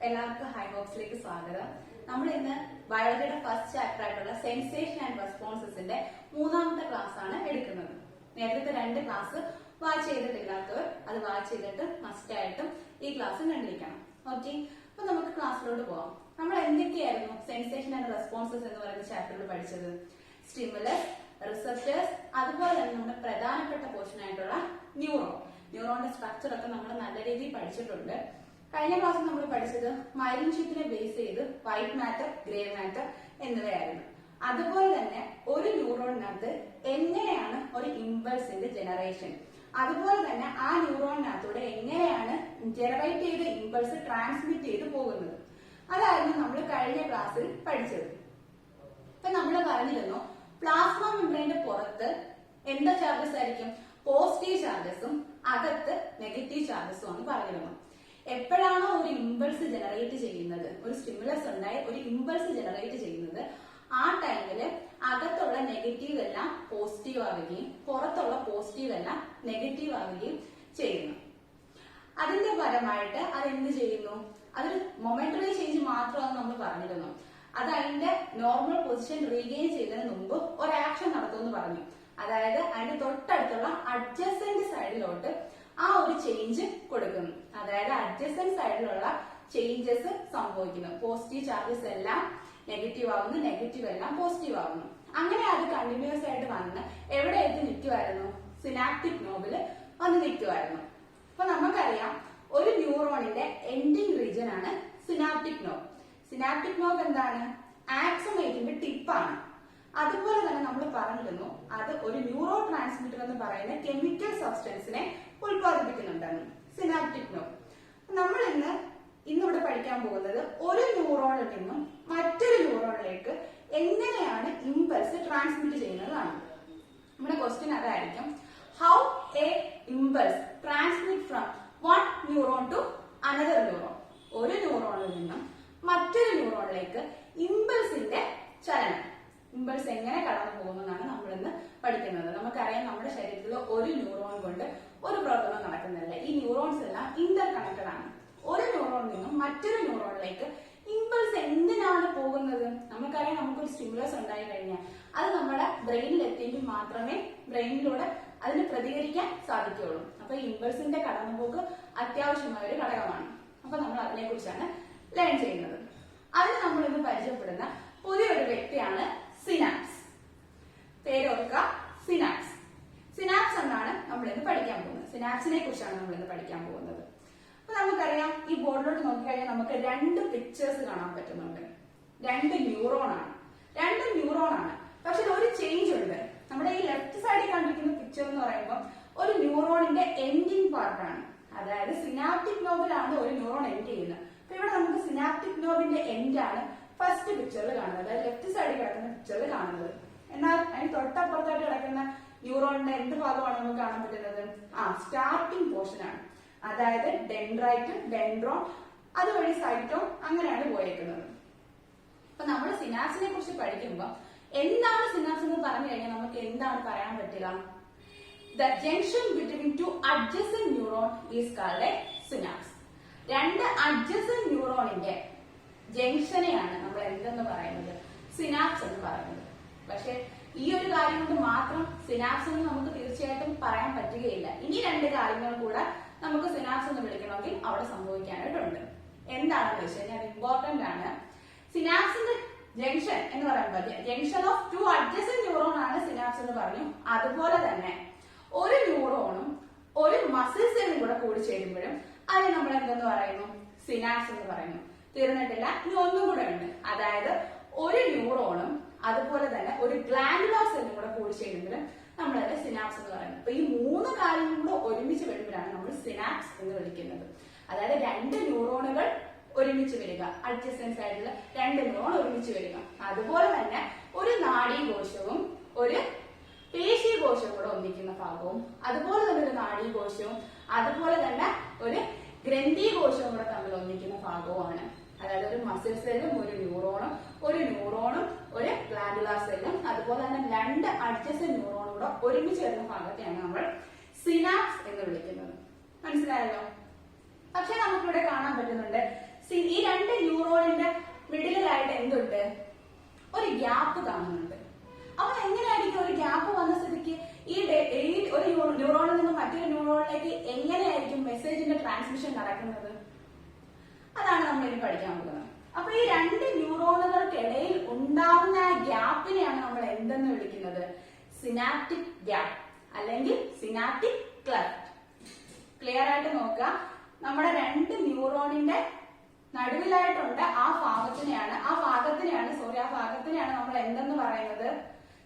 എല്ലാവർക്കും ഹൈ ബോക്സിലേക്ക് സ്വാഗതം. നമ്മൾ ഇന്ന് ബയോളജിയുടെ ഫസ്റ്റ് ചാപ്റ്റർ ആയിട്ടുള്ള സെൻസേഷൻ ആൻഡ് റെസ്പോൺസസിന്റെ മൂന്നാമത്തെ ക്ലാസ് ആണ് എടുക്കുന്നത്. നേരത്തെ 2 ക്ലാസ് വാച്ച് ചെയ്തിട്ടില്ലാത്തവർ അത് വാച്ച് ചെയ്തിട്ട് മസ്റ്റ് ആയിട്ടും ഈ ക്ലാസ് കണ്ടിരിക്കണം. ഓക്കെ, അപ്പൊ നമുക്ക് ക്ലാസ്സിലോട്ട് പോവാം. നമ്മൾ എന്തൊക്കെയായിരുന്നു സെൻസേഷൻ ആൻഡ് റെസ്പോൺസസ് എന്ന് പറയുന്ന ചാപ്റ്ററിൽ പഠിച്ചത്? സ്റ്റിമുലസ്, റിസപ്റ്റേഴ്സ്, അതുപോലെ തന്നെ നമ്മുടെ പ്രധാനപ്പെട്ട പോർഷൻ ആയിട്ടുള്ള ന്യൂറോണിന്റെ സ്ട്രക്ചർ ഒക്കെ നമ്മൾ നല്ല രീതിയിൽ പഠിച്ചിട്ടുണ്ട്. കഴിഞ്ഞ ക്ലാസ്സിൽ നമ്മൾ പഠിച്ചത് മൈലിൻ ഷീറ്റിനെ ബേസ് ചെയ്ത് വൈറ്റ് മാറ്റർ, ഗ്രേ മാറ്റർ എന്നിവയായിരുന്നു. അതുപോലെ തന്നെ ഒരു ന്യൂറോണിനകത്ത് എങ്ങനെയാണ് ഒരു ഇമ്പൾസിന്റെ ജനറേഷൻ, അതുപോലെ തന്നെ ആ ന്യൂറോണിനകത്തൂടെ എങ്ങനെയാണ് ജനറേറ്റ് ചെയ്ത ഇമ്പൾസ് ട്രാൻസ്മിറ്റ് ചെയ്ത് പോകുന്നത്, അതായിരുന്നു നമ്മൾ കഴിഞ്ഞ ക്ലാസ്സിൽ പഠിച്ചത്. ഇപ്പൊ നമ്മൾ പറഞ്ഞിരുന്നു പ്ലാസ്മ മെംബ്രെയിന്റെ പുറത്ത് എന്താ ചാർജസ് ആയിരിക്കും? പോസിറ്റീവ് ചാർജസും അകത്ത് നെഗറ്റീവ് ചാർജസും ആണ് പറഞ്ഞിരുന്നു. എപ്പോഴാണോ ഒരു ഇമ്പൾസ് ജനറേറ്റ് ചെയ്യുന്നത്, ഒരു സ്റ്റിമുലസ് ഉണ്ടായി ഒരു ഇമ്പൾസ് ജനറേറ്റ് ചെയ്യുന്നത്, ആ ടൈമില് അകത്തുള്ള നെഗറ്റീവ് എല്ലാം പോസിറ്റീവ് ആവുകയും പുറത്തുള്ള പോസിറ്റീവ് എല്ലാം നെഗറ്റീവ് ആവുകയും ചെയ്യുന്നു. അതിന്റെ പരമായിട്ട് അതെന്ത് ചെയ്യുന്നു? അതൊരു മൊമെന്ററി ചേഞ്ച് മാത്രമാണ് നമ്മൾ പറഞ്ഞിരുന്നു. അത് അതിന്റെ നോർമൽ പൊസിഷൻ റീഗെയിൻ ചെയ്യുന്നതിന് മുമ്പ് ഒരു ആക്ഷൻ നടത്തുമെന്ന് പറഞ്ഞു. അതായത് അതിന്റെ തൊട്ടടുത്തുള്ള അഡ്ജസന്റ് സൈഡിലോട്ട് ആ ഒരു ചേഞ്ച് കൊടുക്കുന്നു. അതായത് അഡ്ജസന്റ് സൈഡിലുള്ള ചേഞ്ചസ് സംഭവിക്കുന്നു. പോസിറ്റീവ് ചാർജസ് എല്ലാം നെഗറ്റീവ് ആവുന്നു, നെഗറ്റീവ് എല്ലാം പോസിറ്റീവ് ആവുന്നു. അങ്ങനെ അത് കണ്ടിന്യൂസ് ആയിട്ട് വന്ന് എവിടെ എത്തി നിൽക്കുമായിരുന്നു? സിനാപ്റ്റിക് നോബില് വന്ന് നിൽക്കുമായിരുന്നു. അപ്പൊ നമുക്കറിയാം ഒരു ന്യൂറോണിന്റെ എൻഡിങ് റീജിയൻ ആണ് സിനാപ്റ്റിക് നോബ്. സിനാപ്റ്റിക് നോബ് എന്താണ്? ആക്സോണേറ്റിന്റെ ടിപ്പാണ്. അതുപോലെ തന്നെ നമ്മൾ പറഞ്ഞിരുന്നു അത് ഒരു ന്യൂറോ ട്രാൻസ്മിറ്റർ എന്ന് പറയുന്ന കെമിക്കൽ സബ്സ്റ്റൻസിനെ ഉത്പാദിപ്പിക്കുന്നുണ്ടെന്ന്. Synaptic knob. നമ്മൾ ഇന്നിവിടെ പഠിക്കാൻ പോകുന്നത് ഒരു ന്യൂറോണിൽ നിന്നും മറ്റൊരു ന്യൂറോണിലേക്ക് എങ്ങനെയാണ് ഇമ്പൾസ് ട്രാൻസ്മിറ്റ് ചെയ്യുന്നതാണ്. നമ്മുടെ ക്വസ്റ്റ്യൻ അതായിരിക്കും, how a impulse transmit from one neuron to another neuron. ഒരു ന്യൂറോണിൽ നിന്നും മറ്റൊരു ന്യൂറോണിലേക്ക് ഇമ്പൾസിന്റെ ചലനം, ഇമ്പൾസ് എങ്ങനെ കടന്നു പോകുന്നതാണ് നമ്മൾ ഇന്ന് പഠിക്കുന്നത്. നമുക്കറിയാം നമ്മുടെ ശരീരത്തിൽ ഒരു ന്യൂറോൺ കൊണ്ട് ഒരു പ്രവർത്തനം നടക്കുന്നില്ല. ഈ ന്യൂറോൺസ് എല്ലാം ഇന്റർ കണക്റ്റഡ് ആണ്. ഒരു ന്യൂറോണിൽ നിന്നും മറ്റൊരു ന്യൂറോണിലേക്ക് ഇമ്പൾസ് എന്തിനാണ് പോകുന്നത്? നമുക്കറിയാം നമുക്കൊരു സ്റ്റിമുലസ് ഉണ്ടായി കഴിഞ്ഞാൽ അത് നമ്മുടെ ബ്രെയിനിൽ എത്തിയെങ്കിൽ മാത്രമേ ബ്രെയിനിലൂടെ അതിന് പ്രതികരിക്കാൻ സാധിക്കുകയുള്ളൂ. അപ്പൊ ഇമ്പൾസിന്റെ കടന്നുപോക്ക് അത്യാവശ്യമായ ഒരു ഘടകമാണ്. അപ്പൊ നമ്മൾ അതിനെ കുറിച്ചാണ് ലേൺ ചെയ്യുന്നത്. അതിന് നമ്മൾ ഇന്ന് പരിചയപ്പെടുന്ന പുതിയൊരു വ്യക്തിയാണ് സിനാപ്സ്. പേരോർക്കുക, സിനാപ്സ്. സിനാപ്സ് എന്നാണ് നമ്മൾ ഇന്ന് പഠിക്കാൻ പോകുന്നത്. സിനാപ്സിനെ കുറിച്ചാണ് നമ്മൾ ഇന്ന് പഠിക്കാൻ പോകുന്നത്. അപ്പൊ നമുക്കറിയാം ഈ ബോർഡിലോട്ട് നോക്കിക്കഴിഞ്ഞാൽ നമുക്ക് 2 പിക്ചേഴ്സ് കാണാൻ പറ്റുന്നുണ്ട്. 2 ന്യൂറോൺ ആണ്. പക്ഷെ ഒരു ചേഞ്ച് ഉണ്ട്. നമ്മുടെ ഈ ലെഫ്റ്റ് സൈഡിൽ കണ്ടിരിക്കുന്ന പിക്ചർ എന്ന് പറയുമ്പോൾ ഒരു ന്യൂറോണിന്റെ എൻഡിങ് പാർട്ടാണ്. അതായത് സിനാപ്റ്റിക് നോബിലാണ് ഒരു ന്യൂറോൺ എൻഡ് ചെയ്യുന്നത്. അപ്പൊ ഇവിടെ നമുക്ക് സിനാപ്റ്റിക് നോബിന്റെ എൻഡ് ആണ് ഫസ്റ്റ് പിക്ചറിൽ കാണുന്നത്, അതായത് ലെഫ്റ്റ് സൈഡിൽ കിടക്കുന്ന പിക്ചറിൽ കാണുന്നത്. എന്നാൽ അതിന് തൊട്ടപ്പുറത്തായിട്ട് കിടക്കുന്ന ന്യൂറോണിന്റെ എന്ത് ഭാഗമാണ് നമുക്ക് കാണാൻ പറ്റുന്നത്? സ്റ്റാർട്ടിംഗ് പോർഷൻ ആണ്. അതായത് ഡെൻഡ്രൈറ്റ്, ഡെൻഡ്രോൺ, അതുവഴി സൈറ്റോൺ, അങ്ങനെയാണ് പോയേക്കുന്നത്. അപ്പൊ നമ്മൾ സിനാപ്സിനെ കുറിച്ച് പഠിക്കുമ്പോൾ എന്താണ് സിനാപ്സ് എന്ന് പറഞ്ഞു കഴിഞ്ഞാൽ നമുക്ക് എന്താണ് പറയാൻ പറ്റുക? The junction between 2 adjacent neuron is called A synapse. 2 adjacent ന്യൂറോണിന്റെ ജംഗ്ഷനെയാണ് നമ്മൾ എന്തെന്ന് പറയുന്നത്? സിനാപ്സ് എന്ന് പറയുന്നത്. പക്ഷെ ഈ ഒരു കാര്യം കൊണ്ട് മാത്രം സിനാപ്സ് എന്ന് നമുക്ക് തീർച്ചയായിട്ടും പറയാൻ പറ്റുകയില്ല. ഇനി 2 കാര്യങ്ങൾ കൂടെ നമുക്ക് സിനാപ്സ് എന്ന് വിളിക്കണമെങ്കിൽ അവിടെ സംഭവിക്കാനായിട്ടുണ്ട്. എന്താണെന്ന് വെച്ച് കഴിഞ്ഞാൽ ഇമ്പോർട്ടന്റ് ആണ്. സിനാപ്സിന്റെ ജംഗ്ഷൻ എന്ന് പറയുമ്പോൾ ജംഗ്ഷൻ ഓഫ് 2 adjacent ന്യൂറോൺ ആണ് സിനാപ്സ് എന്ന് പറഞ്ഞു. അതുപോലെ തന്നെ ഒരു ന്യൂറോണും ഒരു മസിൽ സെല്ലും കൂടെ കൂടി ചേരുമ്പോഴും അതിനെ നമ്മൾ എന്തെന്ന് പറയുന്നു? സിനാപ്സ് എന്ന് പറയുന്നു. തീർന്നിട്ടില്ല, ഇനി ഒന്നും കൂടെ ഉണ്ട്. അതായത് ഒരു ന്യൂറോണും അതുപോലെ തന്നെ ഒരു ഗ്ലാൻഡുലാർ സെല്ലും കൂടെ കൂടി ചേരുമ്പോഴും നമ്മളത് സിനാപ്സ് എന്ന് പറയുന്നത്. അപ്പൊ ഈ 3 കാര്യങ്ങളും കൂടെ ഒരുമിച്ച് വരുമ്പോഴാണ് നമ്മൾ സിനാപ്സ് എന്ന് വിളിക്കുന്നത്. അതായത് 2 ന്യൂറോണുകൾ ഒരുമിച്ച് വരിക, അഡ്ജസന്റ് സൈഡിൽ 2 ന്യൂറോൺ ഒരുമിച്ച് വരിക. അതുപോലെ തന്നെ ഒരു നാഡീകോശവും ഒരു പേശീകോശവും കൂടെ ഒന്നിക്കുന്ന ഭാഗവും, അതുപോലെ തന്നെ ഒരു നാഡീകോശവും അതുപോലെ തന്നെ ഒരു ഗ്രന്ഥികോശവും കൂടെ തമ്മിൽ ഒന്നിക്കുന്ന ഭാഗവുമാണ്. അതായത് ഒരു മസിൽ സെല്ലും ഒരു ന്യൂറോണും ഒരു ഗ്ലാൻഡുലാർ സെല്ലും അതുപോലെ തന്നെ 2 അഡ്ജസന്റ് ന്യൂറോണും കൂടെ ഒരുമിച്ച് വരുന്ന ഭാഗത്തെയാണ് നമ്മൾ സിനാപ്സ് എന്ന് വിളിക്കുന്നത്. മനസ്സിലായല്ലോ? പക്ഷെ നമുക്കിവിടെ കാണാൻ പറ്റുന്നുണ്ട് ഈ രണ്ട് ന്യൂറോണിന്റെ മിഡിലായിട്ട് എന്തുണ്ട്? ഒരു ഗ്യാപ്പ് കാണുന്നുണ്ട്. അപ്പൊ എങ്ങനെയായിരിക്കും ഒരു ഗ്യാപ്പ് വന്ന സ്ഥിതിക്ക് ഈ ഒരു ന്യൂറോണിൽ നിന്ന് മറ്റൊരു ന്യൂറോണിലേക്ക് എങ്ങനെയായിരിക്കും മെസ്സേജിന്റെ ട്രാൻസ്മിഷൻ നടക്കുന്നത്? അതാണ് നമ്മൾ ഇനി പഠിക്കാൻ പോകുന്നത്. അപ്പൊ ഈ രണ്ട് ന്യൂറോണുകൾക്കിടയിൽ ഉണ്ടാവുന്ന ആ ഗ്യാപ്പിനെയാണ് നമ്മൾ എന്തെന്ന് വിളിക്കുന്നത്? സിനാപ്റ്റിക് ഗ്യാപ്പ് അല്ലെങ്കിൽ സിനാപ്റ്റിക് ക്ലെഫ്റ്റ്. ക്ലിയർ ആയിട്ട് നോക്കുക. നമ്മുടെ രണ്ട് ന്യൂറോണിന്റെ നടുവിലായിട്ടുണ്ട് ആ ഭാഗത്തിനെയാണ് നമ്മൾ എന്തെന്ന് പറയുന്നത്?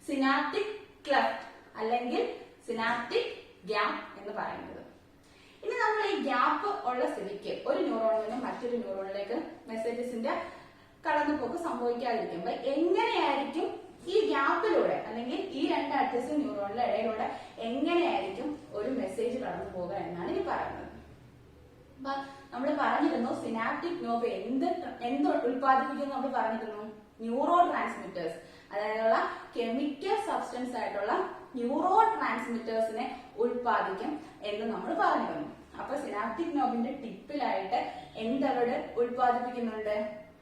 സിനാപ്റ്റിക് ക്ലെഫ്റ്റ് അല്ലെങ്കിൽ സിനാപ്റ്റിക് ഗ്യാപ്പ് എന്ന് പറയുന്നത്. ഇനി നമ്മൾ ഈ ഗ്യാപ്പ് ഉള്ള സ്ഥിതിക്ക് ഒരു ന്യൂറോണിൽ നിന്നും മറ്റൊരു ന്യൂറോണിലേക്ക് മെസ്സേജസിന്റെ കടന്നുപോക്ക് സംഭവിക്കാതിരിക്കുമ്പോൾ എങ്ങനെയായിരിക്കും ഈ ഗ്യാപ്പിലൂടെ അല്ലെങ്കിൽ ഈ രണ്ട് അഡ്ജസ്റ്റന്റ് ന്യൂറോണിന്റെ ഇടയിലൂടെ എങ്ങനെയായിരിക്കും ഒരു മെസ്സേജ് കടന്നു പോകുക എന്നാണ് ഇനി പറയുന്നത്. അപ്പൊ നമ്മൾ പറഞ്ഞിരുന്നു സിനാപ്റ്റിക് നോബ് എന്ത് ഉത്പാദിപ്പിക്കുന്നു നമ്മൾ പറഞ്ഞിരുന്നു? ന്യൂറോ ട്രാൻസ്മിറ്റേഴ്സ്, അതായത് കെമിക്കൽ സബ്സ്റ്റൻസ് ആയിട്ടുള്ള ന്യൂറോ ട്രാൻസ്മിറ്റേഴ്സിനെ ഉത്പാദിക്കും എന്ന് നമ്മൾ പറഞ്ഞിരുന്നു. അപ്പൊ സിനാപ്റ്റിക് നോബിന്റെ ടിപ്പിലായിട്ട് എന്തവിടെ ഉത്പാദിപ്പിക്കുന്നുണ്ട്?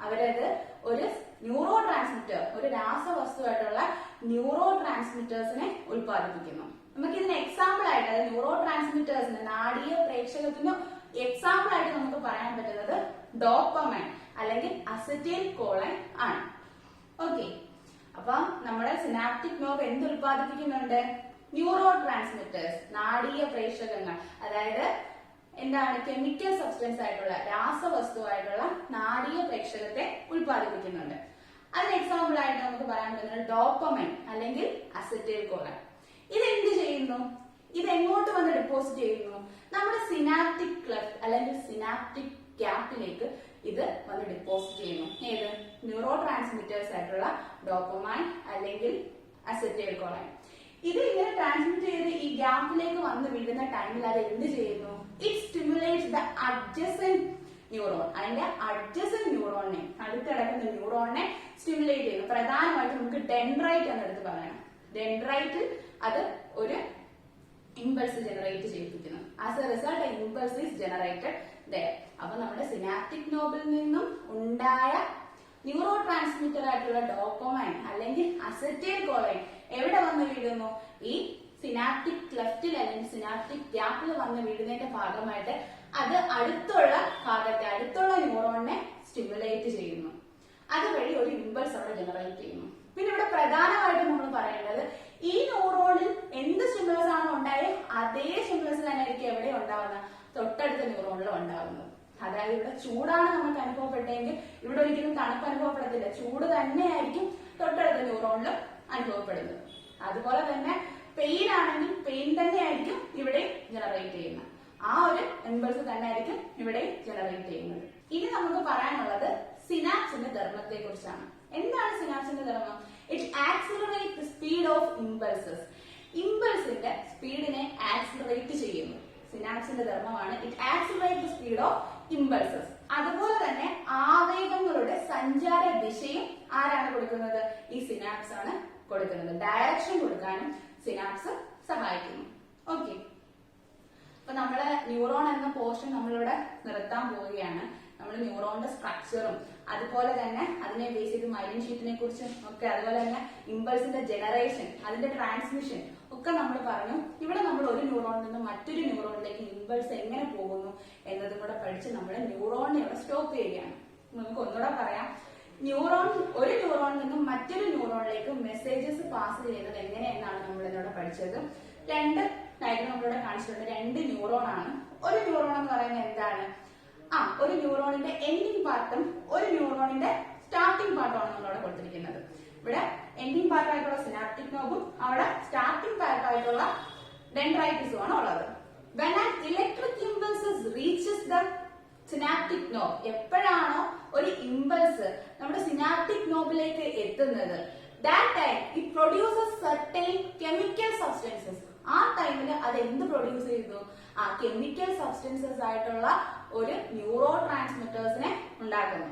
അവരത് ഒരു ന്യൂറോ ട്രാൻസ്മിറ്റർ, ഒരു രാസവസ്തുവായിട്ടുള്ള ന്യൂറോ ട്രാൻസ്മിറ്റേഴ്സിനെ ഉത്പാദിപ്പിക്കുന്നു. നമുക്ക് ഇതിന് എക്സാമ്പിൾ ആയിട്ട്, അതായത് ന്യൂറോ ട്രാൻസ്മിറ്റേഴ്സിന് നാഡീയ പ്രേക്ഷകത്തിന് എക്സാമ്പിൾ ആയിട്ട് നമുക്ക് പറയാൻ പറ്റുന്നത് ഡോപ്പമൈൻ അല്ലെങ്കിൽ അസറ്റൈൽ കോളൈൻ ആണ്. ഓക്കെ, അപ്പൊ നമ്മുടെ സിനാപ്റ്റിക് നോബ് എന്ത് ഉത്പാദിപ്പിക്കുന്നുണ്ട്? ന്യൂറോ ട്രാൻസ്മിറ്റേഴ്സ്, നാഡീയ പ്രേഷകങ്ങൾ, അതായത് എന്താണ്? കെമിക്കൽ സബ്സ്റ്റൻസ് ആയിട്ടുള്ള രാസവസ്തുവായിട്ടുള്ള നാഡീയ പ്രേക്ഷകത്തെ ഉത്പാദിപ്പിക്കുന്നുണ്ട്. അതിന് എക്സാമ്പിൾ ആയിട്ട് നമുക്ക് പറയാൻ പറ്റുന്നത് ഡോപ്പമൈൻ അല്ലെങ്കിൽ അസറ്റൈൽ കോളൈൻ. ഇത് എന്ത് ചെയ്യുന്നു? ഇത് എങ്ങോട്ട് വന്ന് ഡെപ്പോസിറ്റ് ചെയ്യുന്നു? നമ്മുടെ സിനാപ്റ്റിക് ക്ലെഫ്റ്റ് അല്ലെങ്കിൽ സിനാപ്റ്റിക് ഗ്യാപ്പിലേക്ക് ഇത് വന്ന് ഡെപ്പോസിറ്റ് ചെയ്യുന്നു. ഏത്? ന്യൂറോ ട്രാൻസ്മിറ്റേഴ്സ് ആയിട്ടുള്ള ഡോപ്പമൈൻ അല്ലെങ്കിൽ അസറ്റൈൽ കോളൈൻ. ഇത് ഇങ്ങനെ ട്രാൻസ്മിറ്റ് ചെയ്ത് ഈ ഗ്യാപ്പിലേക്ക് വന്ന് വീഴുന്ന ടൈമിൽ അത് എന്ത് ചെയ്യുന്നു? It stimulates the adjacent neuron. അതിന്റെ അഡ്ജസന്റ് ന്യൂറോണിനെ, അടുത്ത് കിടക്കുന്ന ന്യൂറോണിനെ സ്റ്റിമുലേറ്റ് ചെയ്യുന്നു. പ്രധാനമായിട്ട് നമുക്ക് ഡെൻഡ്രൈറ്റ് എന്നെടുത്ത് പറയണം. ഡെൻഡ്രൈറ്റിൽ അത് ഒരു ഇമ്പൾസ് ജനറേറ്റ് ചെയ്യിപ്പിക്കുന്നു. As a result impulse is generated there. അപ്പൊ നമ്മുടെ സിനാപ്റ്റിക് നോബിൽ നിന്നും ഉണ്ടായ ന്യൂറോ ട്രാൻസ്മിറ്റർ ആയിട്ടുള്ള ഡോപ്പമൈൻ അല്ലെങ്കിൽ അസറ്റൈൽ കോളൈൻ എവിടെ വന്ന് വീഴുന്നു? ഈ സിനാപ്റ്റിക് ക്ലെഫ്റ്റിൽ അല്ലെങ്കിൽ സിനാപ്റ്റിക് ഗ്യാപ്പിൽ വന്ന് വീഴുന്നതിന്റെ ഭാഗമായിട്ട് അത് അടുത്തുള്ള ന്യൂറോണിനെ സ്റ്റിമുലേറ്റ് ചെയ്യുന്നു. അതുവഴി ഒരു ഇമ്പൾസ് അവിടെ ജനറേറ്റ് ചെയ്യുന്നു. പിന്നെ ഇവിടെ പ്രധാനമായിട്ടും നമ്മൾ പറയേണ്ടത്, ഈ ന്യൂറോണിൽ എന്ത് സ്റ്റിമുലസ് ആണോ ഉണ്ടായത് അതേ സ്റ്റിമുലസ് തന്നെ ആയിരിക്കും എവിടെ ഉണ്ടാവുന്നത്? തൊട്ടടുത്ത ന്യൂറോണിലും ഉണ്ടാവുന്നത്. അതായത് ഇവിടെ ചൂടാണ് നമുക്ക് അനുഭവപ്പെട്ടെങ്കിൽ ഇവിടെ ഒരിക്കലും തണുപ്പ് അനുഭവപ്പെടത്തില്ല. ചൂട് തന്നെയായിരിക്കും തൊട്ടടുത്ത ന്യൂറോണിലും അനുഭവപ്പെടുന്നത്. അതുപോലെ തന്നെ പെയിൻ ആണെങ്കിൽ പെയിൻ തന്നെയായിരിക്കും ഇവിടെ ജനറേറ്റ് ചെയ്യുന്നത്. ആ ഒരു ഇമ്പൾസ് തന്നെ ആയിരിക്കും ഇവിടെ ജനറേറ്റ് ചെയ്യുന്നത്. ഇനി നമുക്ക് പറയാനുള്ളത് സിനാപ്സിന്റെ ധർമ്മത്തെ കുറിച്ചാണ്. എന്താണ് സിനാപ്സിന്റെ ധർമ്മം? It accelerate the speed of impulses. ഇമ്പൾസിന്റെ സ്പീഡിനെ ആക്സിലറേറ്റ് ചെയ്യുന്നു. സിനാപ്സിന്റെ ധർമ്മമാണ് it accelerate the speed of impulses. അതുപോലെ തന്നെ ആവേഗങ്ങളുടെ സഞ്ചാര ദിശയും ആരാണ് കൊടുക്കുന്നത്? ഈ സിനാപ്സ് ആണ് കൊടുക്കുന്നത്. ഡയറക്ഷൻ കൊടുക്കാനും സിനാപ്സ് സഹായിക്കുന്നു. ഓക്കെ, അപ്പൊ നമ്മള് ന്യൂറോൺ എന്ന പോർഷൻ നമ്മളിവിടെ നിർത്താൻ പോവുകയാണ്. നമ്മൾ ന്യൂറോണിന്റെ സ്ട്രക്ചറും അതുപോലെ തന്നെ അതിനെ ബേസ് ചെയ്ത് മൈലിൻ ഷീറ്റിനെ കുറിച്ചും ഒക്കെ, അതുപോലെ തന്നെ ഇമ്പൾസിന്റെ ജനറേഷൻ, അതിന്റെ ട്രാൻസ്മിഷൻ ഒക്കെ നമ്മൾ പറഞ്ഞു. ഇവിടെ നമ്മൾ ഒരു ന്യൂറോണിൽ നിന്ന് മറ്റൊരു ന്യൂറോണിലേക്ക് ഇമ്പൾസ് എങ്ങനെ പോകുന്നു എന്നതും കൂടെ പഠിച്ച് നമ്മൾ ന്യൂറോണിനെ ഇവിടെ സ്റ്റോപ്പ് ചെയ്യുകയാണ്. നമുക്ക് ഒന്നുകൂടെ പറയാം, ഒരു ന്യൂറോണിൽ നിന്നും മറ്റൊരു ന്യൂറോണിലേക്ക് മെസ്സേജസ് പാസ് ചെയ്യുന്നത് എങ്ങനെയെന്നാണ് നമ്മൾ ഇതിലൂടെ പഠിച്ചത്. രണ്ട് ഡയഗ്രം നമ്മളിവിടെ കാണിച്ചിട്ടുണ്ട്. രണ്ട് ന്യൂറോൺ ആണ്. ഒരു ന്യൂറോൺ എന്ന് പറയുന്നത് എന്താണ്? ഒരു ന്യൂറോണിന്റെ എൻഡിങ് പാർട്ടും ഒരു ന്യൂറോണിന്റെ സ്റ്റാർട്ടിംഗ് പാർട്ടുമാണ് നമ്മളിവിടെ കൊടുത്തിരിക്കുന്നത്. ഇവിടെ എൻഡിങ് പാർട്ടായിട്ടുള്ള സിനാപ്റ്റിക് നോബും അവിടെ സ്റ്റാർട്ടിംഗ് പാർട്ടായിട്ടുള്ള ഡെൻഡ്രൈറ്റിസും ആണ് ഉള്ളത്. When an electric impulse reaches the synaptic knob, എപ്പോഴാണോ ഒരു ഇമ്പൾസ് നമ്മുടെ സിനാപ്റ്റിക് നോബിലേക്ക് എത്തുന്നത്, that time it produces certain chemical substances. ആ ടൈമിൽ അത് എന്ത് പ്രൊഡ്യൂസ് ചെയ്തു? കെമിക്കൽ സബ്സ്റ്റൻസസ് ആയിട്ടുള്ള ഒരു ന്യൂറോ ട്രാൻസ്മിറ്റേഴ്സിനെ ഉണ്ടാക്കുന്നു.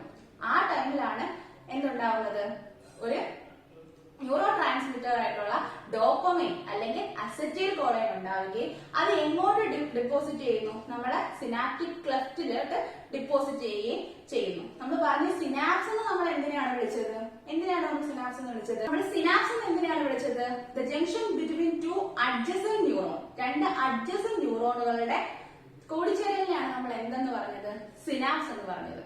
ആ ടൈമിലാണ് എന്തുണ്ടാവുന്നത്? ഒരു ന്യൂറോ ട്രാൻസ്മിറ്റർ ആയിട്ടുള്ള ഡോപ്പമൈൻ അല്ലെങ്കിൽ അസറ്റൈൽ കോളൈൻ ഉണ്ടാവുകയും അത് എങ്ങോട്ട് ഡെപ്പോസിറ്റ് ചെയ്യുന്നു? നമ്മുടെ സിനാപ്റ്റിക് ക്ലെഫ്റ്റിലോട്ട് ഡിപ്പോസിറ്റ് ചെയ്യുകയും ചെയ്യുന്നു. നമ്മൾ പറഞ്ഞ സിനാപ്സ് എന്ന് നമ്മൾ എന്തിനാണ് വിളിച്ചത്? എന്തിനാണ് നമ്മൾ സിനാപ്സ് എന്ന് വിളിച്ചത്? നമ്മൾ സിനാപ്സ് എന്ന് എന്തിനാണ് വിളിച്ചത്? The junction between two adjacent neuron, രണ്ട് അഡ്ജസന്റ് ന്യൂറോണുകളുടെ കൂടിച്ചേരലിനെയാണ് നമ്മൾ എന്തെന്ന് പറഞ്ഞത്? സിനാപ്സ് എന്ന് പറഞ്ഞത്.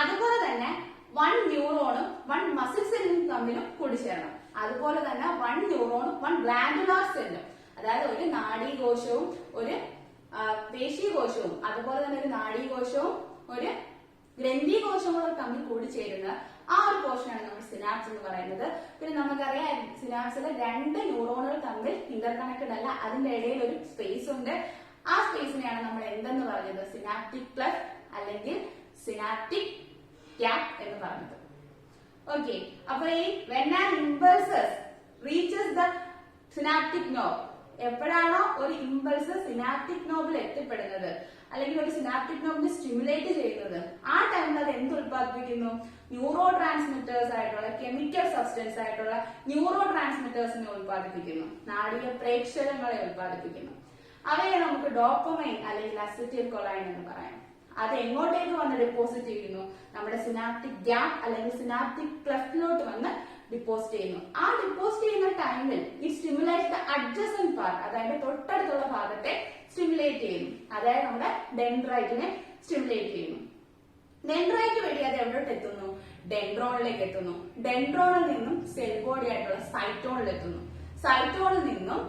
അതുപോലെ തന്നെ വൺ ന്യൂറോണും വൺ മസിൽ സെല്ലും തമ്മിലും കൂടിച്ചേരണം. അതുപോലെ തന്നെ വൺ ന്യൂറോണും വൺ ഗ്ലാൻഡുലാർ സെല്ലും, അതായത് ഒരു നാഡീകോശവും ഒരു പേശീകോശവും അതുപോലെ തന്നെ ഒരു നാഡീകോശവും ഒരു ഗ്രന്ഥികോശങ്ങളും തമ്മിൽ കൂടിച്ചേരുന്ന ആ ഒരു പോർഷനാണ് നമ്മൾ സിനാപ്സ് എന്ന് പറയുന്നത്. പിന്നെ നമുക്കറിയാം സിനാപ്സിലെ രണ്ട് ന്യൂറോണുകൾ തമ്മിൽ ഇന്റർകണക്റ്റഡ് അല്ല, അതിന്റെ ഇടയിൽ ഒരു സ്പേസ് ഉണ്ട്. ആ സ്പേസിനെയാണ് നമ്മൾ എന്തെന്ന് പറഞ്ഞത്? സിനാപ്റ്റിക് ക്ലെഫ്റ്റ് അല്ലെങ്കിൽ സിനാപ്റ്റിക് ഗ്യാപ്പ് എന്ന് പറഞ്ഞത്. ഓക്കെ, അപ്പൊ ഈ when an impulses reaches the synaptic knob, എപ്പോഴാണോ ഒരു ഇമ്പൾസ് സിനാപ്റ്റിക് നോബിൽ എത്തിപ്പെടുന്നത് അല്ലെങ്കിൽ ഒരു സിനാപ്റ്റിക് നോബിനെ സ്റ്റിമുലേറ്റ് ചെയ്യുന്നത്, ആ ടൈമിൽ അത് എന്ത് ഉത്പാദിപ്പിക്കുന്നു? ന്യൂറോ ട്രാൻസ്മിറ്റേഴ്സ് ആയിട്ടുള്ള കെമിക്കൽ സബ്സ്റ്റൻസ് ആയിട്ടുള്ള ന്യൂറോ ട്രാൻസ്മിറ്റേഴ്സിനെ ഉത്പാദിപ്പിക്കുന്നു, നാഡീയ പ്രേക്ഷകങ്ങളെ ഉത്പാദിപ്പിക്കുന്നു. അവയെ നമുക്ക് ഡോപ്പമൈൻ അല്ലെങ്കിൽ അസറ്റൈൽ കൊളൈൻ എന്ന് പറയാം. അത് എങ്ങോട്ടേക്ക് വന്ന് ഡെപ്പോസിറ്റ് ചെയ്യുന്നു? നമ്മുടെ സിനാപ്റ്റിക് ഗ്യാപ്പ് അല്ലെങ്കിൽ സിനാപ്റ്റിക് ക്ലെഫ്റ്റിലോട്ട് വന്ന് ഡിപ്പോസിറ്റ് ചെയ്യുന്നു. ആ ഡിപ്പോസിറ്റ് ചെയ്യുന്ന ടൈമിൽ ഈ സ്റ്റിമുലേറ്റ് ദ അഡ്ജസന്റ് പാർട്ട്, അതായത് തൊട്ടടുത്തുള്ള ഭാഗത്തെ സ്റ്റിമുലേറ്റ് ചെയ്യുന്നു. അതായത് നമ്മുടെ ഡെൻഡ്രൈറ്റിനെ സ്റ്റിമുലേറ്റ് ചെയ്യുന്നു. ഡെൻഡ്രൈറ്റ് വഴി അത് എവിടോട്ട് എത്തുന്നു? ഡെൻഡ്രോണിലേക്ക് എത്തുന്നു. ഡെൻഡ്രോണിൽ നിന്നും സെൽ ബോഡി ആയിട്ടുള്ള സൈറ്റോണിൽ എത്തുന്നു. സൈറ്റോണിൽ നിന്നും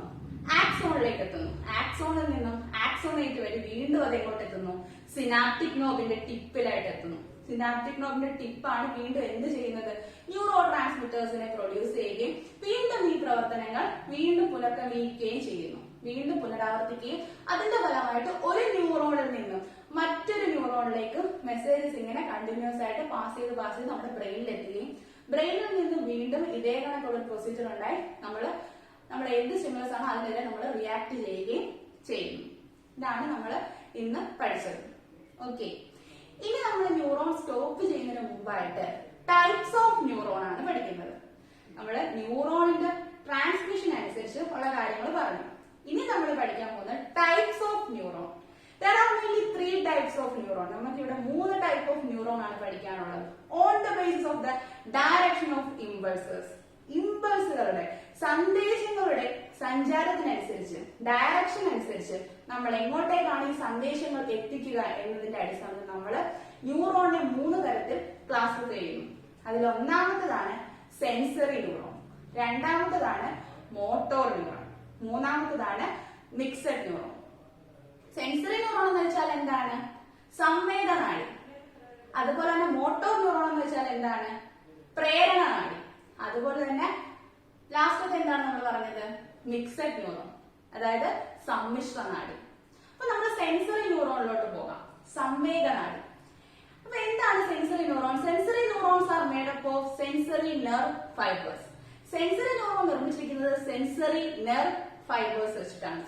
ആക്സോണിലേക്ക് എത്തുന്നു. ആക്സോണിൽ നിന്നും ആക്സോണേറ്റ് വഴി വീണ്ടും അത് എങ്ങോട്ട് എത്തുന്നു? സിനാപ്റ്റിക് നോബിന്റെ ടിപ്പിലായിട്ട് എത്തുന്നു. സിനാപ്റ്റിക് നോബിന്റെ ടിപ്പാണ് വീണ്ടും എന്ത് ചെയ്യുന്നത്? ന്യൂറോ ട്രാൻസ്മിറ്റേഴ്സിനെ പ്രൊഡ്യൂസ് ചെയ്യുകയും വീണ്ടും ഈ പ്രവർത്തനങ്ങൾ വീണ്ടും പുനഃക്രമീകരിക്കുകയും ചെയ്യുന്നു. വീണ്ടും പുനരാവർത്തിക്കുകയും അതിന്റെ ഫലമായിട്ട് ഒരു ന്യൂറോണിൽ നിന്നും മറ്റൊരു ന്യൂറോണിലേക്ക് മെസ്സേജസ് ഇങ്ങനെ കണ്ടിന്യൂസ് ആയിട്ട് പാസ് ചെയ്ത് നമ്മുടെ ബ്രെയിനിൽ എത്തുകയും ബ്രെയിനിൽ നിന്ന് വീണ്ടും ഇതേ കണക്കുള്ള പ്രൊസീജിയർ ഉണ്ടായി നമ്മൾ എന്ത് സ്റ്റിമുലസ് ആണോ അതിനെതിരെ നമ്മൾ റിയാക്ട് ചെയ്യുകയും ചെയ്യുന്നു. ഇതാണ് നമ്മൾ ഇന്ന് പഠിച്ചത്. ഓക്കെ, ഇനി നമ്മൾ ന്യൂറോൺ സ്റ്റോപ്പ് ചെയ്യുന്നതിന് മുമ്പായിട്ട് ടൈപ്സ് ഓഫ് ന്യൂറോൺ ആണ് പഠിക്കുന്നത്. നമ്മൾ ന്യൂറോണിന്റെ ട്രാൻസ്മിഷൻ അനുസരിച്ച് ഉള്ള കാര്യങ്ങൾ പറഞ്ഞു. ഇനി നമ്മൾ പഠിക്കാൻ പോകുന്നത് types of neuron. There are mainly 3 types of neuron. നമുക്ക് ഇവിടെ 3 ടൈപ്പ് ഓഫ് ന്യൂറോൺ ആണ് പഠിക്കാനുള്ളത്. On the basis of the direction of impulses, ഇമ്പൾസുകളുടെ സന്ദേശങ്ങളുടെ സഞ്ചാരത്തിനനുസരിച്ച് ഡയറക്ഷൻ അനുസരിച്ച് നമ്മൾ എങ്ങോട്ടേക്കാണ് ഈ സന്ദേശങ്ങൾ എത്തിക്കുക എന്നതിന്റെ അടിസ്ഥാനത്തിൽ നമ്മൾ ന്യൂറോണിനെ 3 തരത്തിൽ ക്ലാസിഫൈ ചെയ്യുന്നു. അതിൽ ഒന്നാമത്തേതാണ് സെൻസറി ന്യൂറോൺ, രണ്ടാമത്തേതാണ് മോട്ടോർ ന്യൂറോൺ, മൂന്നാമത്തേതാണ് മിക്സഡ് ന്യൂറോൺ. സെൻസറി ന്യൂറോൺ എന്ന് വെച്ചാൽ എന്താണ്? സംവേദ നാഡി. അതുപോലെ തന്നെ മോട്ടോർ ന്യൂറോൺ എന്ന് വെച്ചാൽ എന്താണ്? പ്രേരണ നാഡി. അതുപോലെ തന്നെ ലാസ്റ്റത്തെ എന്താണ് നമ്മൾ പറഞ്ഞത്? മിക്സഡ് ന്യൂറോൺ, അതായത് സമ്മിശ്ര നാഡി. അപ്പൊ നമ്മൾ സെൻസറി ന്യൂറോണിലോട്ട് പോകാം. സംവേദ നാഡി. അപ്പൊ എന്താണ് sensory neuron? Sensory neurons are made up of sensory nerve fibres. Sensory neuron നിർമ്മിച്ചിരിക്കുന്നത് സെൻസറി നെർവ് ഫൈബേഴ്സ് വെച്ചിട്ടാണ്.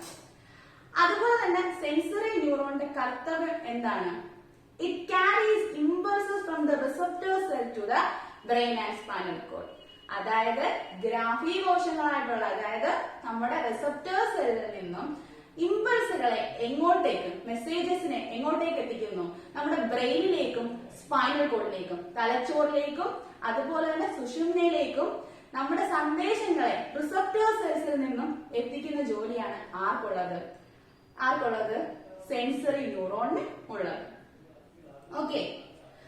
അതുപോലെ തന്നെ സെൻസറി ന്യൂറോണിന്റെ കർത്തവ്യം എന്താണ്? It carries impulses from the receptor cell to the brain and spinal cord. അതായത് ഗ്രാഫീകോശങ്ങളായിട്ടുള്ള, അതായത് നമ്മുടെ റിസപ്റ്റർ സെല്ലിൽ നിന്നും ഇമ്പൾസുകളെ എങ്ങോട്ടേക്ക്, മെസ്സേജസിനെ എങ്ങോട്ടേക്ക് എത്തിക്കുന്നു? നമ്മുടെ ബ്രെയിനിലേക്കും സ്പൈനൽ കോഡിലേക്കും തലച്ചോറിലേക്കും അതുപോലെ തന്നെ സുഷുമ്നയിലേക്കും നമ്മുടെ സന്ദേശങ്ങളെ റിസപ്റ്റർ സെൽസിൽ നിന്നും എത്തിക്കുന്ന ജോലിയാണ് ആർക്കുള്ളത്? സെൻസറി ന്യൂറോണിന് ഉള്ളത്. ഓക്കെ,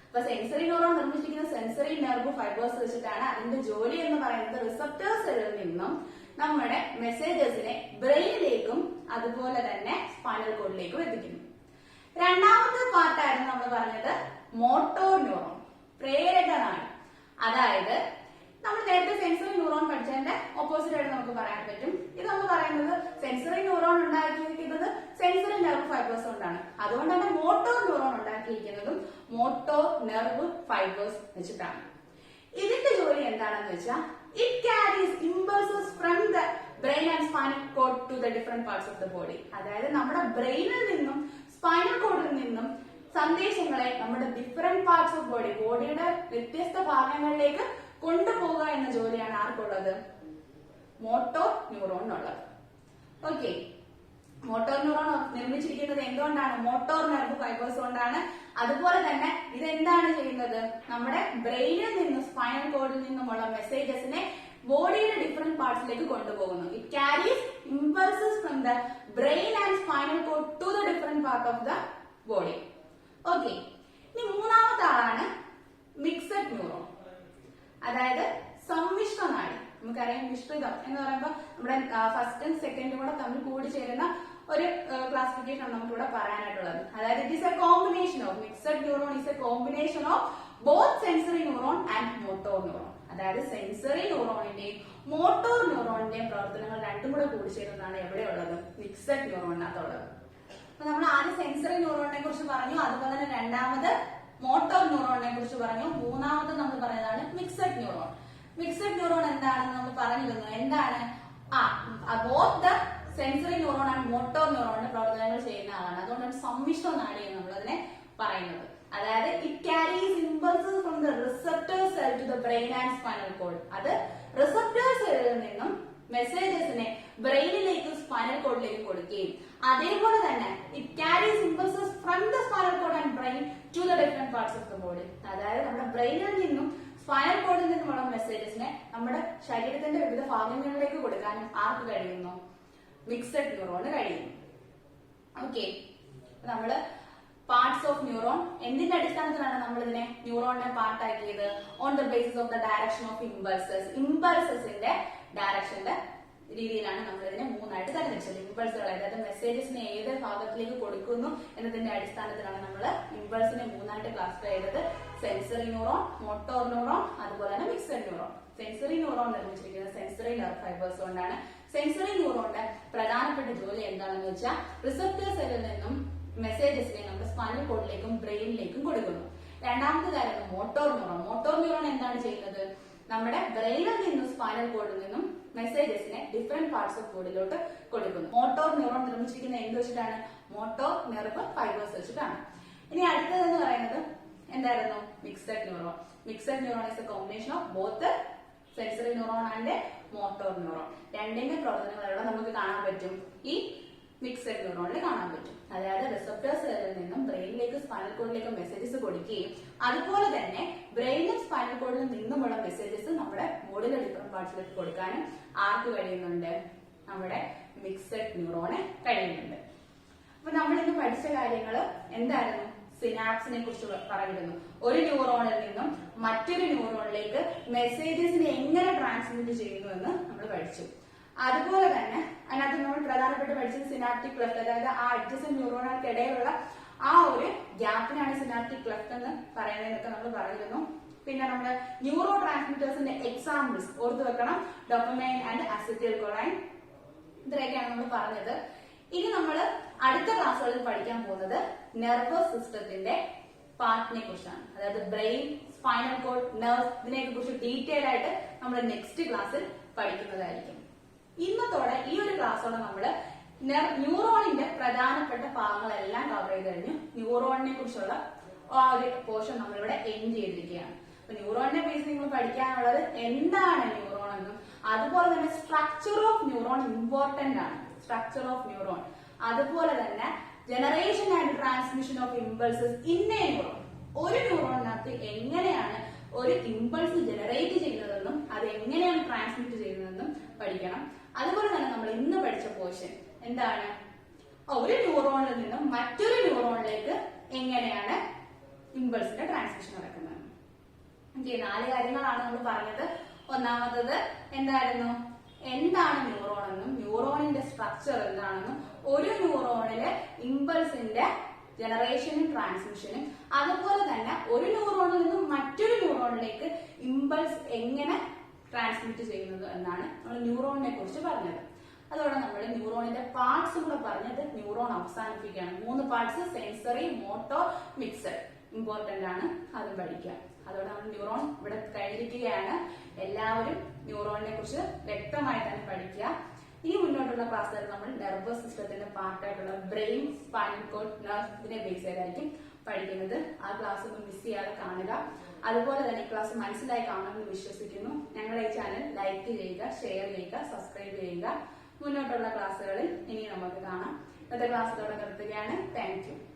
അപ്പൊ സെൻസറി ന്യൂറോൺ നിർമ്മിച്ചിരിക്കുന്ന സെൻസറി നെർവ് ഫൈബേഴ്സ് വെച്ചിട്ടാണ്. അതിന്റെ ജോലി എന്ന് പറയുന്നത് റിസപ്റ്റർ സെല്ലിൽ നിന്നും നമ്മുടെ മെസ്സേജസിനെ ബ്രെയിനിലേക്കും അതുപോലെ തന്നെ സ്പൈനൽ കോഡിലേക്കും എത്തിക്കുന്നു. രണ്ടാമത്തെ പാർട്ടായിരുന്നു നമ്മൾ പറഞ്ഞത് മോട്ടോർ ന്യൂറോൺ, പ്രേരക നാഡി. അതായത് നമ്മൾ നേരത്തെ സെൻസറി ന്യൂറോൺ പഠിച്ചതിന്റെ ഓപ്പോസിറ്റ് ആയിട്ട് നമുക്ക് പറയാൻ പറ്റും. ഇത് നമ്മൾ പറയുന്നത് സെൻസറി ന്യൂറോൺ ഉണ്ടാക്കിയിരിക്കുന്നത് സെൻസറി നെർവ് ഫൈബേഴ്സ് കൊണ്ടാണ്. അതുകൊണ്ട് തന്നെ മോട്ടോർ ന്യൂറോൺ ഉണ്ടാക്കിയിരിക്കുന്നതും മോട്ടോർ നെർവ് ഫൈബേഴ്സ് വെച്ചിട്ടാണ്. ഇതിന്റെ ജോലി എന്താണെന്ന് വെച്ചാൽ it carries impulses from the brain and spinal cord to the different parts of the body. അതായത് നമ്മുടെ ബ്രെയിനിൽ നിന്നും സ്പൈനൽ കോഡിൽ നിന്നും സന്ദേശങ്ങളെ നമ്മുടെ ഡിഫറെന്റ് പാർട്സ് ഓഫ് ബോഡിയുടെ വ്യത്യസ്ത ഭാഗങ്ങളിലേക്ക് കൊണ്ടുപോകുക എന്ന ജോലിയാണ് ആർക്കുള്ളത്? മോട്ടോർ ന്യൂറോണിനുള്ളത്. ഓക്കെ, മോട്ടോർ ന്യൂറോൺ നിർമ്മിച്ചിരിക്കുന്നത് എന്തുകൊണ്ടാണ്? മോട്ടോർ നെർവ് ഫൈബേഴ്സ് കൊണ്ടാണ്. അതുപോലെ തന്നെ ഇതെന്താണ് ചെയ്യുന്നത്? നമ്മുടെ ബ്രെയിനിൽ നിന്നും സ്പൈനൽ കോഡിൽ നിന്നുമുള്ള മെസ്സേജസിനെ ബോഡിയുടെ ഡിഫറെന്റ് പാർട്സിലേക്ക് കൊണ്ടുപോകുന്നു. It carries impulses from the brain and spinal cord to the different part of the body. Okay, ഇനി മൂന്നാമത്തെ ആളാണ് മിക്സഡ് ന്യൂറോൺ, അതായത് സമ്മിശ്ര നാഡി. നമുക്കറിയാം മിശ്രിതം എന്ന് പറയുമ്പോൾ നമ്മുടെ ഫസ്റ്റും സെക്കൻഡും കൂടെ തമ്മിൽ കൂടി ചേരുന്ന ഒരു ക്ലാസിഫിക്കേഷൻ ആണ് നമുക്ക് ഇവിടെ പറയാനായിട്ടുള്ളത്. അതായത് it is A combination of mixed neuron is A combination of both sensory neuron and motor neuron. അതായത് സെൻസറി ന്യൂറോണിന്റെയും മോട്ടോർ ന്യൂറോണിന്റെയും പ്രവർത്തനങ്ങൾ രണ്ടും കൂടെ കൂടിച്ചേരുന്നതാണ് എവിടെയുള്ളത്? മിക്സഡ് ന്യൂറോണിനകത്തുള്ളത്. അപ്പൊ നമ്മൾ ആദ്യം സെൻസറി ന്യൂറോണിനെ കുറിച്ച് പറഞ്ഞു, അതുപോലെ തന്നെ രണ്ടാമത് മോട്ടോർ ന്യൂറോണിനെ കുറിച്ച് പറഞ്ഞു, മൂന്നാമത് നമ്മൾ പറഞ്ഞതാണ് മിക്സഡ് ന്യൂറോൺ. മിക്സഡ് ന്യൂറോൺ എന്താണെന്ന് നമ്മൾ പറഞ്ഞിരുന്നു. എന്താണ്? Both the sensory neuron and motor ന്യൂറോണിന്റെ പ്രവർത്തനങ്ങൾ ചെയ്യുന്ന ആളാണ്. അതുകൊണ്ടാണ് സമ്മിശ്ര നാഡി എന്ന് നമ്മൾ അതിനെ പറയുന്നത്. അതായത് it carries impulses from the receptor cell to the brain and spinal cord. അത് റിസപ്റ്റർ സെല്ലിൽ നിന്നും മെസ്സേജസിനെ ബ്രെയിനിലേക്കും സ്പൈനൽ കോഡിലേക്കും കൊടുക്കുകയും അതേപോലെ തന്നെ it carries impulses from the spinal cord and brain to the different parts of the body. അതായത് നമ്മുടെ ബ്രെയിനിൽ നിന്നും സ്പൈനൽ കോഡിൽ നിന്നുമുള്ള മെസ്സേജസിനെ നമ്മുടെ ശരീരത്തിന്റെ വിവിധ ഭാഗങ്ങളിലേക്ക് കൊടുക്കാനും ആർക്ക് കഴിയുന്നു? മിക്സഡ് ന്യൂറോണ് കഴിയുന്നു. ഓക്കെ, നമ്മള് പാർട്സ് ഓഫ് ന്യൂറോൺ എന്തിന്റെ അടിസ്ഥാനത്തിലാണ് നമ്മൾ ഇതിനെ ന്യൂറോണിനെ പാർട്ടാക്കിയത്? On the basis of the direction of impulses. ഇമ്പൾസസിന്റെ ഡയറക്ഷന്റെ രീതിയിലാണ് നമ്മൾ ഇതിനെ മൂന്നായിട്ട് തരംതിരിച്ചത്. ഇമ്പൾസുകൾ, അതായത് മെസ്സേജസിനെ ഏത് ഭാഗത്തിലേക്ക് കൊടുക്കുന്നു എന്നതിന്റെ അടിസ്ഥാനത്തിലാണ് നമ്മൾ ഇമ്പൾസിനെ മൂന്നായിട്ട് ക്ലാസിഫൈ ചെയ്തത്. സെൻസറി ന്യൂറോൺ, മോട്ടോർ ന്യൂറോൺ, അതുപോലെ തന്നെ മിക്സഡ് ന്യൂറോൺ. സെൻസറി ന്യൂറോൺ നിർമ്മിച്ചിരിക്കുന്നത് സെൻസറി നെർവ് ഫൈബേഴ്സ് കൊണ്ടാണ്. സെൻസറി ന്യൂറോണിന്റെ പ്രധാനപ്പെട്ട ജോലി എന്താണെന്ന് വെച്ചാൽ റിസപ്റ്റർ സെല്ലിൽ നിന്നും മെസ്സേജസിനെ നമ്മുടെ സ്പൈനൽ കോഡിലേക്കും ബ്രെയിനിലേക്കും കൊടുക്കുന്നു. രണ്ടാമത്തെ കാര്യം മോട്ടോർ ന്യൂറോൺ. മോട്ടോർ ന്യൂറോൺ എന്താണ് ചെയ്യുന്നത്? നമ്മുടെ ബ്രെയിനിൽ നിന്നും സ്പൈനൽ കോഡിൽ നിന്നും മെസ്സേജസിനെ ഡിഫറെന്റ് പാർട്സ് ഓഫ് ബോഡിയിലോട്ട് കൊടുക്കുന്നു. മോട്ടോർ ന്യൂറോൺ നിർമ്മിച്ചിരിക്കുന്നത് എന്ത് വെച്ചിട്ടാണ്? മോട്ടോർ നെർവ് ഫൈബേഴ്സ് വെച്ചിട്ടാണ്. ഇനി അടുത്തതെന്ന് പറയുന്നത് എന്തായിരുന്നു? Mixed neuron. Mixed neuron is A combination of both sensory neuron and motor neuron. രണ്ടിന്റെ പ്രവർത്തനങ്ങൾ എവിടെ നമുക്ക് കാണാൻ പറ്റും? ഈ മിക്സഡ് ന്യൂറോണിൽ കാണാൻ പറ്റും. അതായത് റിസപ്റ്റർ സെല്ലിൽ നിന്നും ബ്രെയിനിലേക്ക് സ്പൈനൽ കോഡിലേക്ക് മെസ്സേജസ് കൊടുക്കുകയും അതുപോലെ തന്നെ ബ്രെയിനും സ്പൈനൽ കോഡിൽ നിന്നുമുള്ള മെസ്സേജസ് നമ്മുടെ ബോഡിയിലെ ഡിഫറെന്റ് പാർട്സിലേക്ക് കൊടുക്കാനും ആർക്ക് കഴിയുന്നുണ്ട്? നമ്മുടെ മിക്സഡ് ന്യൂറോണ് കഴിയുന്നുണ്ട്. അപ്പൊ നമ്മൾ ഇന്ന് പഠിച്ച കാര്യങ്ങൾ എന്തായിരുന്നു? സിനാപ്സിനെ കുറിച്ച് പറഞ്ഞിരുന്നു. ഒരു ന്യൂറോണിൽ നിന്നും മറ്റൊരു ന്യൂറോണിലേക്ക് മെസ്സേജസിനെ എങ്ങനെ ട്രാൻസ്മിറ്റ് ചെയ്യുന്നു എന്ന് നമ്മൾ പഠിച്ചു. അതുപോലെ തന്നെ അതിനകത്ത് നമ്മൾ പ്രധാനപ്പെട്ട് പഠിച്ചത് സിനാപ്റ്റിക് ക്ലെഫ്റ്റ്, അതായത് ആ അഡ്ജസന്റ് ന്യൂറോണുകൾക്കിടയിലുള്ള ആ ഒരു ഗ്യാപ്പിനാണ് സിനാപ്റ്റിക് ക്ലെഫ്റ്റ് എന്ന് പറയുന്നതൊക്കെ നമ്മൾ പറഞ്ഞിരുന്നു. പിന്നെ നമ്മുടെ ന്യൂറോ ട്രാൻസ്മിറ്റേഴ്സിന്റെ എക്സാമ്പിൾസ് ഓർത്തു വെക്കണം. ഡോപ്പമൈൻ ആൻഡ് അസിറ്റൈൽ കൊളൈൻ, ഇത്രയൊക്കെയാണ് നമ്മൾ പറഞ്ഞത്. ഇനി നമ്മൾ അടുത്ത ക്ലാസ്സുകളിൽ പഠിക്കാൻ പോകുന്നത് നെർവസ് സിസ്റ്റത്തിന്റെ പാർട്ടിനെ കുറിച്ചാണ്. അതായത് ബ്രെയിൻ, സ്പൈനൽ കോഡ്, നെർവ്സ്, ഇതിനെ കുറിച്ച് ഡീറ്റെയിൽ ആയിട്ട് നമ്മൾ നെക്സ്റ്റ് ക്ലാസ്സിൽ പഠിക്കുന്നതായിരിക്കും. ഇന്നത്തോടെ ഈ ഒരു ക്ലാസ്സോടെ നമ്മള് ന്യൂറോണിന്റെ പ്രധാനപ്പെട്ട ഭാഗങ്ങളെല്ലാം കവർ ചെയ്ത് കഴിഞ്ഞു. ന്യൂറോണിനെ കുറിച്ചുള്ള ആ ഒരു പോർഷൻ നമ്മളിവിടെ എൻഡ് ചെയ്തിരിക്കുകയാണ്. അപ്പൊ ന്യൂറോണിനെ ബേസ് നിങ്ങൾ പഠിക്കാനുള്ളത് എന്താണ് ന്യൂറോൺ എന്നും അതുപോലെ തന്നെ സ്ട്രക്ചർ ഓഫ് ന്യൂറോൺ ഇമ്പോർട്ടന്റ് ആണ്. സ്ട്രക്ചർ ഓഫ് ന്യൂറോൺ, അതുപോലെ തന്നെ generation and transmission of impulses in A neuron. ഒരു ന്യൂറോണിനകത്ത് എങ്ങനെയാണ് ഒരു ഇമ്പൾസ് ജനറേറ്റ് ചെയ്യുന്നതെന്നും അത് എങ്ങനെയാണ് ട്രാൻസ്മിറ്റ് ചെയ്യുന്നതെന്നും പഠിക്കണം. അതുപോലെ തന്നെ നമ്മൾ ഇന്ന് പഠിച്ച പോർഷൻ എന്താണ്? ഒരു ന്യൂറോണിൽ നിന്നും മറ്റൊരു ന്യൂറോണിലേക്ക് എങ്ങനെയാണ് ഇമ്പൾസിന്റെ ട്രാൻസ്മിഷൻ നടക്കുന്നത്. ഓക്കെ, 4 കാര്യങ്ങളാണ് നമ്മൾ പറഞ്ഞത്. ഒന്നാമത്തത് എന്തായിരുന്നു? എന്താണ് ന്യൂറോൺ എന്നും ന്യൂറോണിന്റെ സ്ട്രക്ചർ എന്താണെന്നും ഒരു ന്യൂറോണിലെ ഇമ്പൾസിന്റെ ജനറേഷനും ട്രാൻസ്മിഷനും അതുപോലെ തന്നെ ഒരു ന്യൂറോണിൽ നിന്നും മറ്റൊരു ന്യൂറോണിലേക്ക് ഇമ്പൾസ് എങ്ങനെ ട്രാൻസ്മിറ്റ് ചെയ്യുന്നത് എന്നാണ് നമ്മൾ ന്യൂറോണിനെ കുറിച്ച് പറഞ്ഞത്. അതോടെ നമ്മൾ ന്യൂറോണിന്റെ പാർട്സും കൂടെ പറഞ്ഞത് ന്യൂറോൺ അവസാനിപ്പിക്കുകയാണ്. 3 parts: sensory, motor, mixed. Important ആണ്, അതും പഠിക്കുക. അതോടെ നമ്മൾ ന്യൂറോൺ ഇവിടെ കഴിഞ്ഞിരിക്കുകയാണ്. എല്ലാവരും ന്യൂറോണിനെ കുറിച്ച് വ്യക്തമായി തന്നെ പഠിക്കുക. ഇനി മുന്നോട്ടുള്ള ക്ലാസ്സുകൾ നമ്മൾ നെർവസ് സിസ്റ്റത്തിന്റെ പാർട്ടായിട്ടുള്ള ബ്രെയിൻ, സ്പൈനൽ കോഡ്, നെർവ്, ഇതിനെ ബേസ് ചെയ്തായിരിക്കും പഠിക്കുന്നത്. ആ ക്ലാസ് ഒന്നും മിസ് ചെയ്യാതെ കാണുക. അതുപോലെ തന്നെ ക്ലാസ് മനസ്സിലായി കാണുമെന്ന് വിശ്വസിക്കുന്നു. ഞങ്ങളുടെ ഈ ചാനൽ ലൈക്ക് ചെയ്യുക, ഷെയർ ചെയ്യുക, സബ്സ്ക്രൈബ് ചെയ്യുക. മുന്നോട്ടുള്ള ക്ലാസ്സുകളിൽ ഇനി നമുക്ക് കാണാം. ഇന്നത്തെ ക്ലാസ് ഇവിടെ നിർത്തുകയാണ്. Thank you.